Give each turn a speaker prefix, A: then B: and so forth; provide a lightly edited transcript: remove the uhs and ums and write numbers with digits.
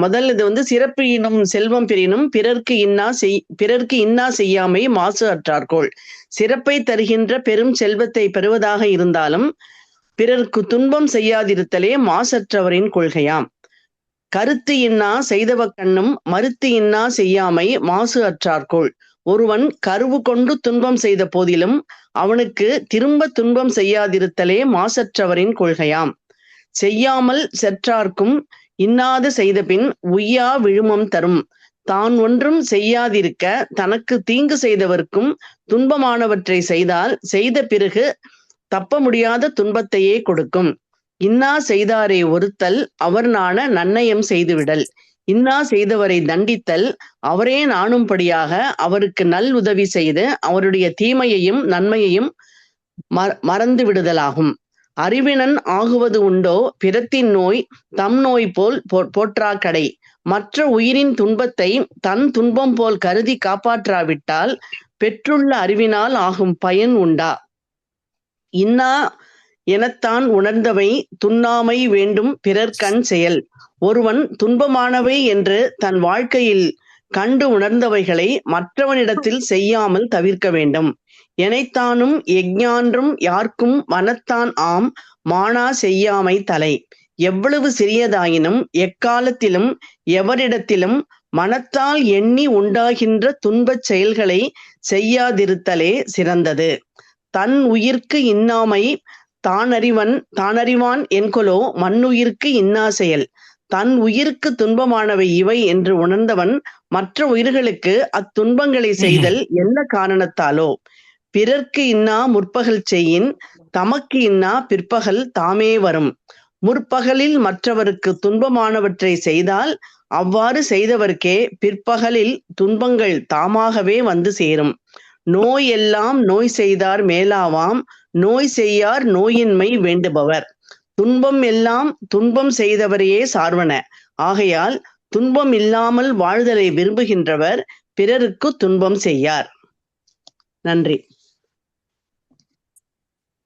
A: முதல் இது வந்து சிறப்பு ஈனும் செல்வம் பெறினும் பிறர்க்கு இன்னா செய்யாமை மாசு அற்றார்கோள். சிறப்பை தருகின்ற பெரும் செல்வத்தை பெறுவதாக இருந்தாலும் பிறர்க்கு துன்பம் செய்யாதிருத்தலே மாசற்றவரின் கொள்கையாம். கருத்து இன்னா செய்தவக்கண்ணும் மறுத்து இன்னா செய்யாமை மாசு அற்றார்கோள். ஒருவன் கருவு கொண்டு துன்பம் செய்த போதிலும் அவனுக்கு திரும்ப துன்பம் செய்யாதிருத்தலே மாசற்றவரின் கொள்கையாம். செய்யாமல் செற்றார்க்கும் இன்னாது செய்தபின் உய்யா விழுமம் தரும். தான் ஒன்றும் செய்யாதிருக்க தனக்கு தீங்கு செய்தவர்க்கும் துன்பமானவற்றை செய்தால் செய்த பிறகு தப்ப முடியாத துன்பத்தையே கொடுக்கும். இன்னா செய்தாரை ஒருத்தல் அவர் நாண நன்னயம் செய்துவிடல். இன்னா செய்தவரை தண்டித்தல் அவரே நாணும்படியாக அவருக்கு நல் உதவி செய்து அவருடைய தீமையையும் நன்மையையும் மறந்து விடுதலாகும். அறிவினன் ஆகுவது உண்டோ பிறத்தின் நோய் தம் நோய் போல் போற்றா கடை. மற்ற உயிரின் துன்பத்தை தன் துன்பம் போல் கருதி காப்பாற்றாவிட்டால் பெற்றுள்ள அறிவினால் ஆகும் பயன் உண்டா? இன்னா எனத்தான் உணர்ந்தவை துண்ணாமை வேண்டும் பிறர்கண் செயல். ஒருவன் துன்பமானவை என்று தன் வாழ்க்கையில் கண்டு உணர்ந்தவைகளை மற்றவனிடத்தில் செய்யாமல் தவிர்க்க வேண்டும். எனைத்தானும் எஞ்ஞான்றும் யார்க்கும் மனத்தான் ஆம் மானா செய்யாமை தலை. எவ்வளவு சிறியதாயினும் எக்காலத்திலும் எவரிடத்திலும் மனத்தால் எண்ணி உண்டாகின்ற துன்பச் செயல்களை செய்யாதிருத்தலே சிறந்தது. தன் உயிர்க்கு இன்னாமை தானறிவான் என்கொலோ மண்ணுயிர்க்கு இன்னா செயல். தன் உயிருக்கு துன்பமானவை இவை என்று உணர்ந்தவன் மற்ற உயிர்களுக்கு அத்துன்பங்களை செய்தல் என்ன காரணத்தாலோ? பிறர்க்கு இன்னா முற்பகல் செய்யின் தமக்கு இன்னா பிற்பகல் தாமே வரும். முற்பகலில் மற்றவருக்கு துன்பமானவற்றை செய்தால் அவ்வாறு செய்தவர்க்கே பிற்பகலில் துன்பங்கள் தாமாகவே வந்து சேரும். நோய் எல்லாம் நோய் செய்தார் மேலாவாம் நோய் செய்யார் நோயின்மை வேண்டுபவர். துன்பம் எல்லாம் துன்பம் செய்தவரையே சார்வன. ஆகையால் துன்பம் இல்லாமல் வாழ்தலை விரும்புகின்றவர் பிறருக்கு துன்பம் செய்யார். நன்றி.